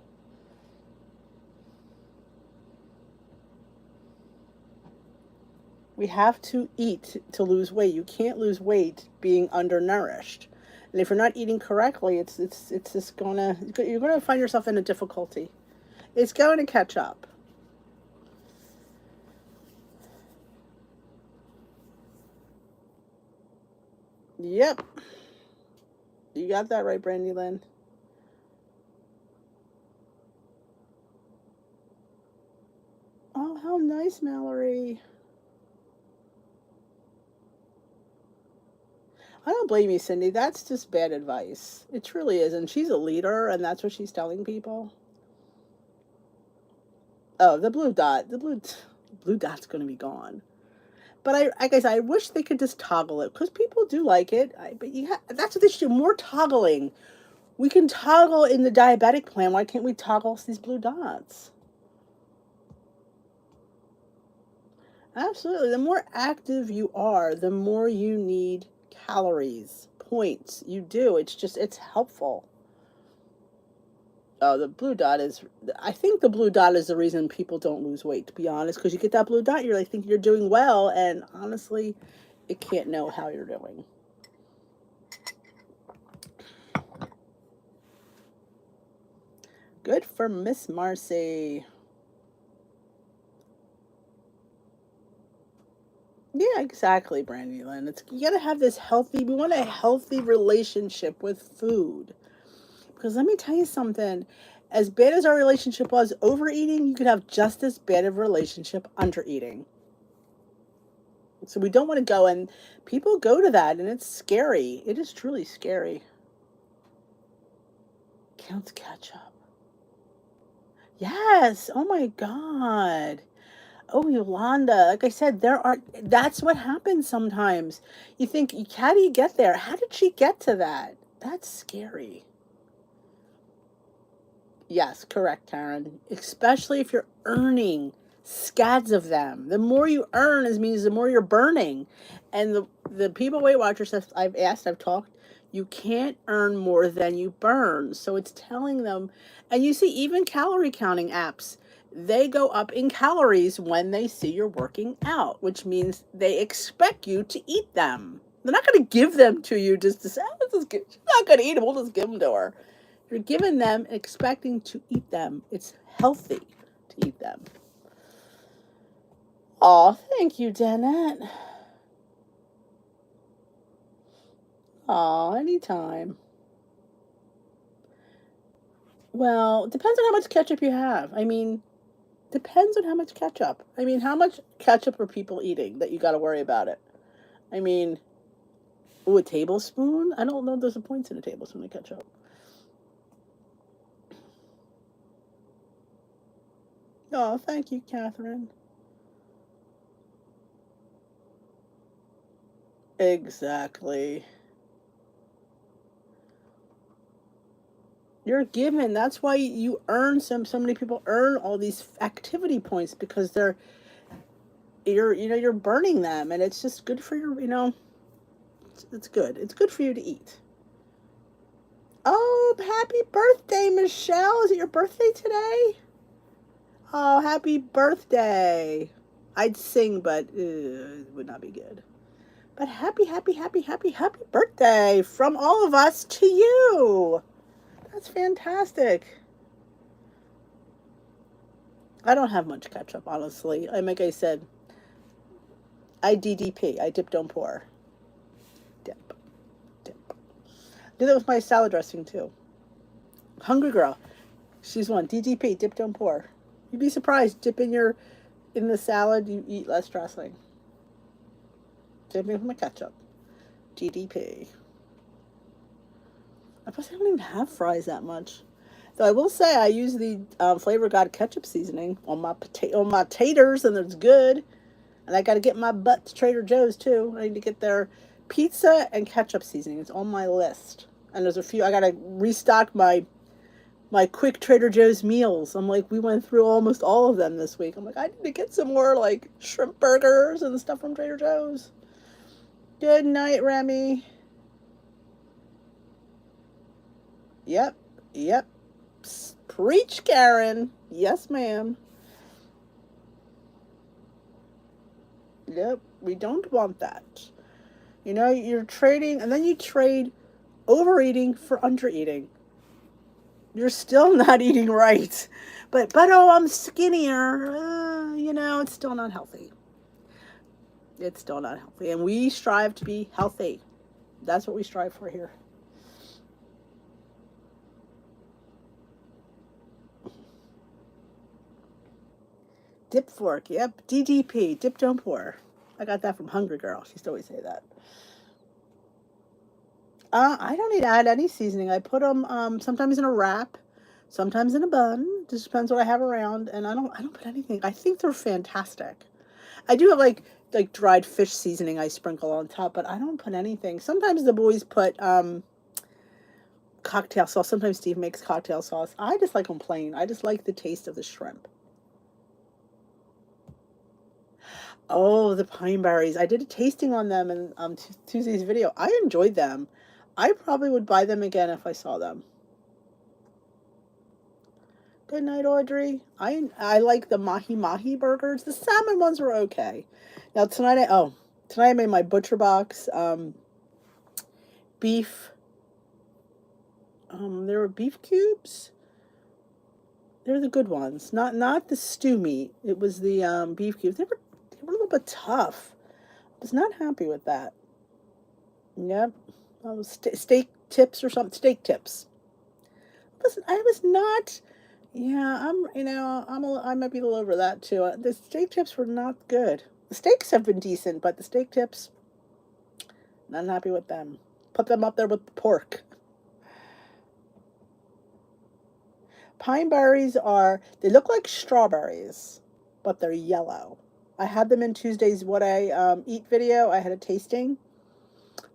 We have to eat to lose weight. You can't lose weight being undernourished. And if you're not eating correctly, it's just you're gonna find yourself in a difficulty. It's going to catch up. Yep. You got that right, Brandy Lynn. Oh, how nice, Mallory. I don't blame you, Cindy. That's just bad advice. It truly is. And she's a leader, and that's what she's telling people. Oh, the blue dot. Blue dot's going to be gone. But I guess I wish they could just toggle it, because people do like it. But that's what they should do. More toggling. We can toggle in the diabetic plan. Why can't we toggle these blue dots? Absolutely. The more active you are, the more you need calories, points. You do. It's helpful. Oh, the blue dot is, I think the blue dot is the reason people don't lose weight, to be honest, because you get that blue dot, you're like, think you're doing well, and honestly, it can't know how you're doing. Good for Miss Marcy. Yeah, exactly, Brandy Lynn. You gotta have this healthy. We want a healthy relationship with food. Because let me tell you something. As bad as our relationship was overeating, you could have just as bad of a relationship undereating. So we don't want to go, and people go to that, and it's scary. It is truly scary. Counts ketchup. Yes. Oh my God. Oh, Yolanda. Like I said, that's what happens sometimes. You think, how do you get there? How did she get to that? That's scary. Yes, correct, Karen. Especially if you're earning scads of them. The more you earn means the more you're burning. And the people Weight Watchers I've talked, you can't earn more than you burn. So it's telling them, and you see even calorie counting apps, they go up in calories when they see you're working out, which means they expect you to eat them. They're not going to give them to you just to say, oh, she's not going to eat them. We'll just give them to her. You're giving them expecting to eat them. It's healthy to eat them. Oh, thank you, Danette. Oh, anytime. Well, depends on how much ketchup you have. I mean, depends on how much ketchup. I mean, how much ketchup are people eating that you got to worry about it? I mean, ooh, a tablespoon? I don't know if there's a point in a tablespoon of ketchup. Oh, thank you, Catherine. Exactly. You're given. That's why you earn so many people earn all these activity points because you're burning them, and it's just good for it's good. It's good for you to eat. Oh, happy birthday, Michelle. Is it your birthday today? Oh, happy birthday. I'd sing, but it would not be good. But happy birthday from all of us to you. That's fantastic. I don't have much ketchup, honestly. Like I said, I DDP. I dip, don't pour. Dip, dip. I do that with my salad dressing, too. Hungry girl. She's one. DDP, dip, don't pour. You'd be surprised. Dip in the salad, you eat less dressing. Same thing with my ketchup. DDP. I guess I don't even have fries that much. Though I will say I use the Flavor God ketchup seasoning on my taters, and it's good. And I got to get my butt to Trader Joe's too. I need to get their pizza and ketchup seasoning. It's on my list. And there's a few. I got to restock my quick Trader Joe's meals. I'm like, we went through almost all of them this week. I'm like, I need to get some more like shrimp burgers and stuff from Trader Joe's. Good night, Remy. Yep, yep. Preach, Karen. Yes, ma'am. Yep, we don't want that. You're trading, and then you trade overeating for undereating. You're still not eating right. But oh, I'm skinnier. It's still not healthy. It's still not healthy. And we strive to be healthy. That's what we strive for here. Dip fork. Yep. DDP. Dip, don't pour. I got that from Hungry Girl. She used to always say that. I don't need to add any seasoning. I put them sometimes in a wrap, sometimes in a bun. Just depends what I have around, and I don't put anything. I think they're fantastic. I do have like dried fish seasoning I sprinkle on top, but I don't put anything. Sometimes the boys put cocktail sauce. Sometimes Steve makes cocktail sauce. I just like them plain. I just like the taste of the shrimp. Oh, the pine berries. I did a tasting on them in Tuesday's video. I enjoyed them. I probably would buy them again if I saw them. Good night, Audrey. I like the mahi mahi burgers. The salmon ones were okay. Now tonight I made my butcher box beef. There were beef cubes. They're the good ones. Not the stew meat. It was the beef cubes. They were a little bit tough. I was not happy with that. Yep. Steak tips or something. Steak tips. Listen, I was not. Yeah, I might be a little over that too. The steak tips were not good. The steaks have been decent, but the steak tips, not happy with them. Put them up there with the pork. Pine berries they look like strawberries, but they're yellow. I had them in Tuesday's What I Eat video. I had a tasting.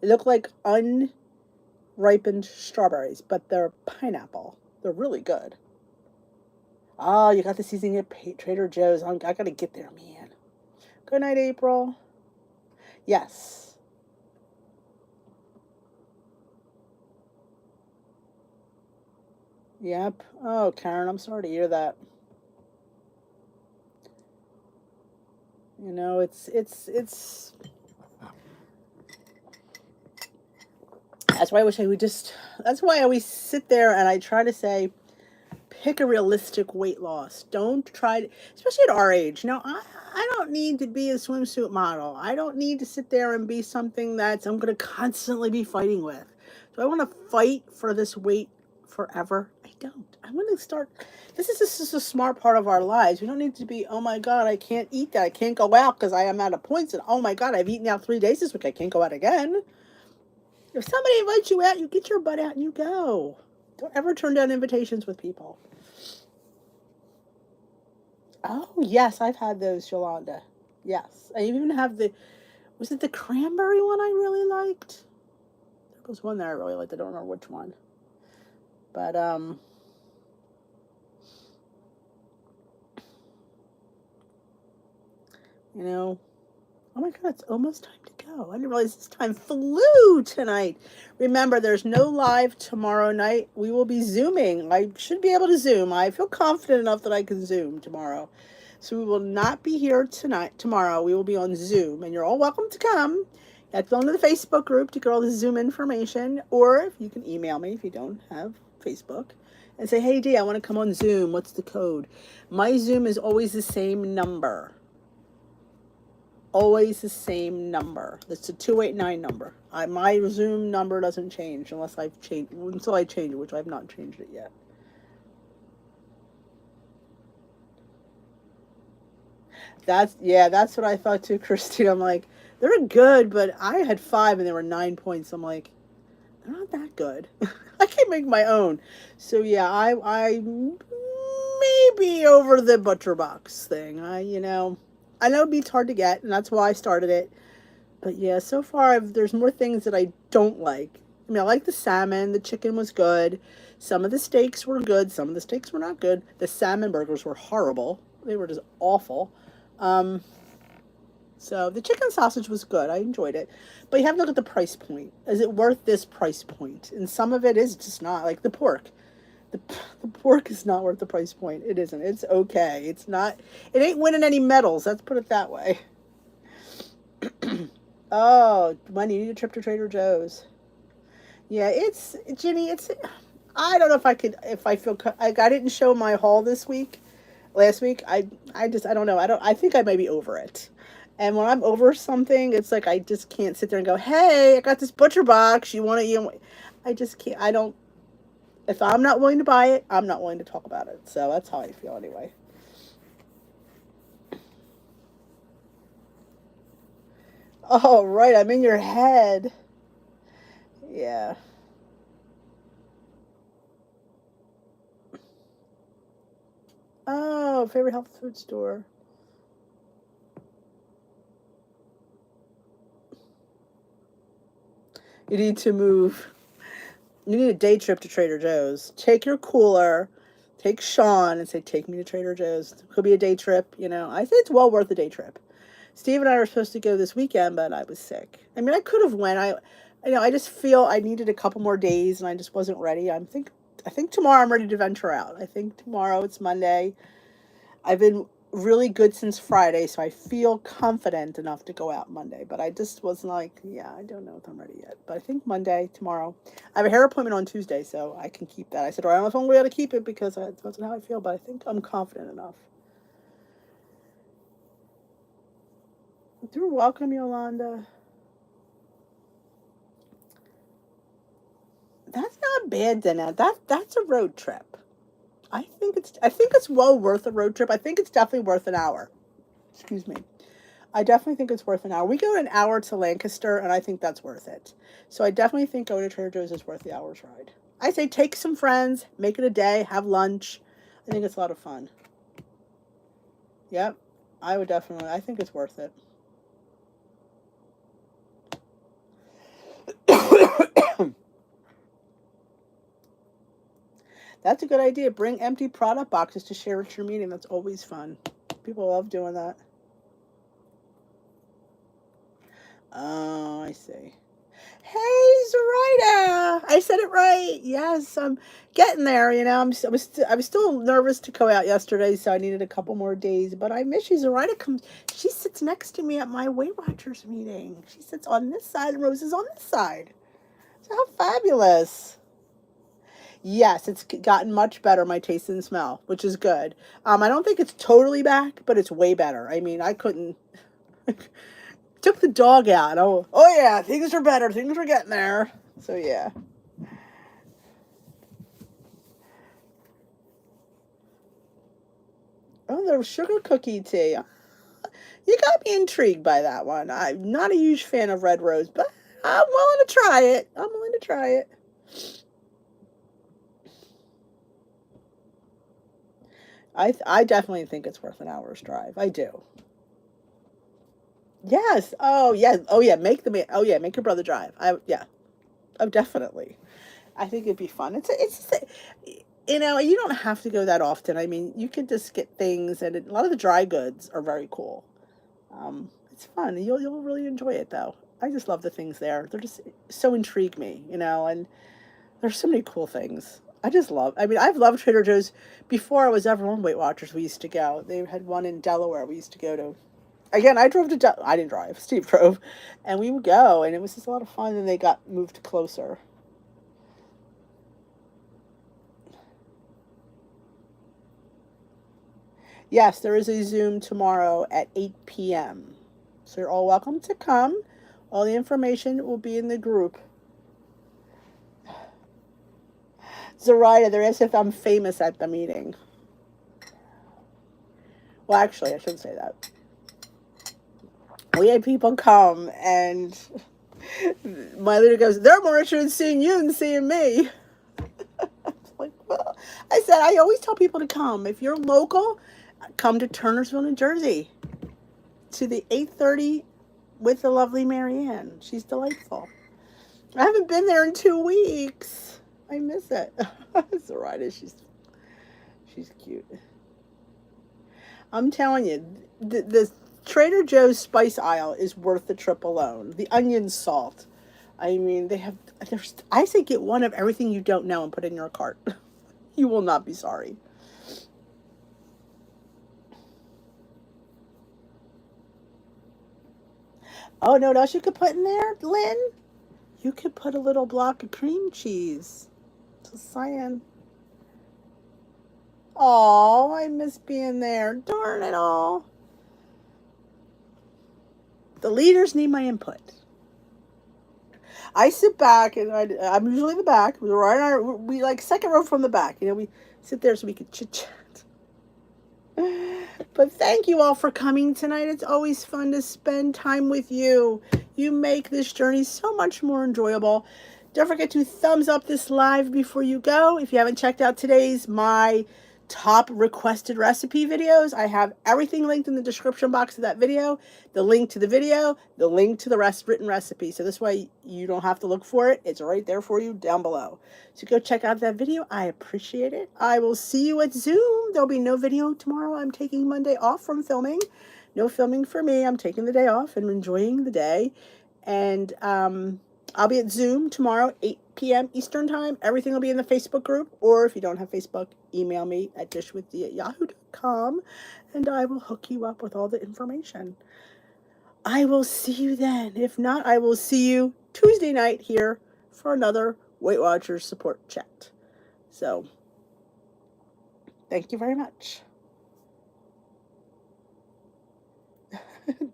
They look like unripened strawberries, but they're pineapple. They're really good. Oh, you got the seasoning at Trader Joe's. I got to get there, man. Good night, April. Yes. Yep. Oh, Karen, I'm sorry to hear that. You know, it's that's why I wish I would just, that's why I always sit there and I try to say, pick a realistic weight loss. Don't try to, especially at our age. You know, I don't need to be a swimsuit model. I don't need to sit there and be something that I'm going to constantly be fighting with. Do I want to fight for this weight forever? I don't. I'm going to start. This is a smart part of our lives. We don't need to be, oh my God, I can't eat that. I can't go out because I am out of points. And oh my God, I've eaten out 3 days this week. I can't go out again. If somebody invites you out, you get your butt out and you go. Don't ever turn down invitations with people. Oh, yes, I've had those, Yolanda. Yes. I even have was it the cranberry one I really liked? There was one there I really liked. I don't remember which one. But, you know, oh my God, it's almost time to go. I didn't realize this time flew tonight. Remember, there's no live tomorrow night. We will be Zooming. I should be able to Zoom. I feel confident enough that I can Zoom tomorrow. So we will not be here tomorrow. We will be on Zoom, and you're all welcome to come. You have to go into the Facebook group to get all the Zoom information, or if you can email me if you don't have Facebook, and say, hey, Dee, I want to come on Zoom. What's the code? My Zoom is always the same number. Always the same number. It's a 289 number. My Zoom number doesn't change until I change it, which I've not changed it yet. That's what I thought too, Christine. I'm like, they're good, but I had 5 and they were 9 points. I'm like, they're not that good. I can make my own. So yeah, I may be over the ButcherBox thing. I know beet's hard to get, and that's why I started it. But yeah, so far there's more things that I don't like. I mean, I like the salmon. The chicken was good. Some of the steaks were good. Some of the steaks were not good. The salmon burgers were horrible. They were just awful. So the chicken sausage was good. I enjoyed it. But you have to look at the price point. Is it worth this price point? And some of it is just not. Like the pork. The pork is not worth the price point. It isn't. It's okay. It's not. It ain't winning any medals. Let's put it that way. Oh, Wendy, you need a trip to Trader Joe's. Yeah, Ginny, I don't know if I feel, I didn't show my haul last week. I don't know. I think I might be over it. And when I'm over something, it's like, I just can't sit there and go, hey, I got this ButcherBox. I just can't, if I'm not willing to buy it, I'm not willing to talk about it. So that's how I feel anyway. Oh, right. I'm in your head. Yeah. Oh, favorite health food store. You need to move. You need a day trip to Trader Joe's. Take your cooler, take Sean, and say, take me to Trader Joe's. It could be a day trip. I say it's well worth a day trip. Steve and I were supposed to go this weekend, but I was sick. I mean, I could have went. I just feel I needed a couple more days, and I just wasn't ready. I think tomorrow I'm ready to venture out. I think tomorrow, it's Monday. I've been really good since Friday, so I feel confident enough to go out Monday. But I just was like, yeah, I don't know if I'm ready yet. But I think Monday, tomorrow. I have a hair appointment on Tuesday, so I can keep that. I said, I don't know if I'm going to be able to keep it because that's not how I feel, but I think I'm confident enough. You're welcome, Yolanda. That's not bad, Dana. That's a road trip. I think it's well worth a road trip. I think it's definitely worth an hour. Excuse me. I definitely think it's worth an hour. We go an hour to Lancaster, and I think that's worth it. So I definitely think going to Trader Joe's is worth the hour's ride. I say take some friends, make it a day, have lunch. I think it's a lot of fun. Yep, I would definitely. I think it's worth it. That's a good idea. Bring empty product boxes to share at your meeting. That's always fun. People love doing that. Oh, I see. Hey, Zoraida! I said it right. Yes, I'm getting there. You know, I was still nervous to go out yesterday, so I needed a couple more days. But I miss you. Zoraida comes. She sits next to me at my Weight Watchers meeting. She sits on this side, and Rose is on this side. So how fabulous! Yes, it's gotten much better, my taste and smell, which is good. I don't think it's totally back, but it's way better. I mean, I couldn't. Took the dog out. Oh yeah, things are better. Things are getting there. So yeah. Oh, the sugar cookie tea. You got me intrigued by that one. I'm not a huge fan of red rose, but I'm willing to try it. I'm willing to try it. I definitely think it's worth an hour's drive. I do. Yes. Oh yeah. Oh yeah. Make your brother drive. Yeah. Oh definitely. I think it'd be fun. You know, you don't have to go that often. I mean, you can just get things, and a lot of the dry goods are very cool. It's fun. You'll really enjoy it though. I just love the things there. They're just so intrigue me, you know, and there's so many cool things. I just love. I mean, I've loved Trader Joe's before I was ever on Weight Watchers. We used to go. They had one in Delaware. We used to go to. Again, I drove to. I didn't drive. Steve drove, and we would go, and it was just a lot of fun. And they got moved closer. Yes, there is a Zoom tomorrow at 8 p.m. So you're all welcome to come. All the information will be in the group. Zoraida, they're as if I'm famous at the meeting. Well, actually, I shouldn't say that. We had people come, and my leader goes, they're more interested in seeing you than seeing me. Like, well, I said, I always tell people to come. If you're local, come to Turnersville, New Jersey, to the 8:30 with the lovely Marianne. She's delightful. I haven't been there in 2 weeks. I miss it. Zoraida, she's cute. I'm telling you, the Trader Joe's spice aisle is worth the trip alone. The onion salt. I mean, I say get one of everything you don't know and put it in your cart. You will not be sorry. Oh, no, what else you could put in there, Lynn? You could put a little block of cream cheese. Just saying. Oh, I miss being there. Darn it all. The leaders need my input. I sit back, and I'm usually in the back. We like second row from the back. You know, we sit there so we can chit chat. But thank you all for coming tonight. It's always fun to spend time with you. You make this journey so much more enjoyable. Don't forget to thumbs up this live before you go. If you haven't checked out my top requested recipe videos, I have everything linked in the description box of that video, the link to the video, the link to the written recipe. So this way you don't have to look for it. It's right there for you down below. So go check out that video. I appreciate it. I will see you at Zoom. There'll be no video tomorrow. I'm taking Monday off from filming. No filming for me. I'm taking the day off and enjoying the day. And I'll be at Zoom tomorrow, 8 p.m. Eastern Time. Everything will be in the Facebook group. Or if you don't have Facebook, email me at dishwithd@yahoo.com, and I will hook you up with all the information. I will see you then. If not, I will see you Tuesday night here for another Weight Watchers support chat. So, thank you very much.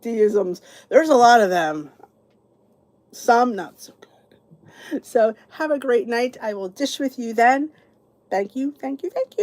Deisms. There's a lot of them. Some not so good. So, have a great night. I will dish with you then. Thank you, thank you, thank you.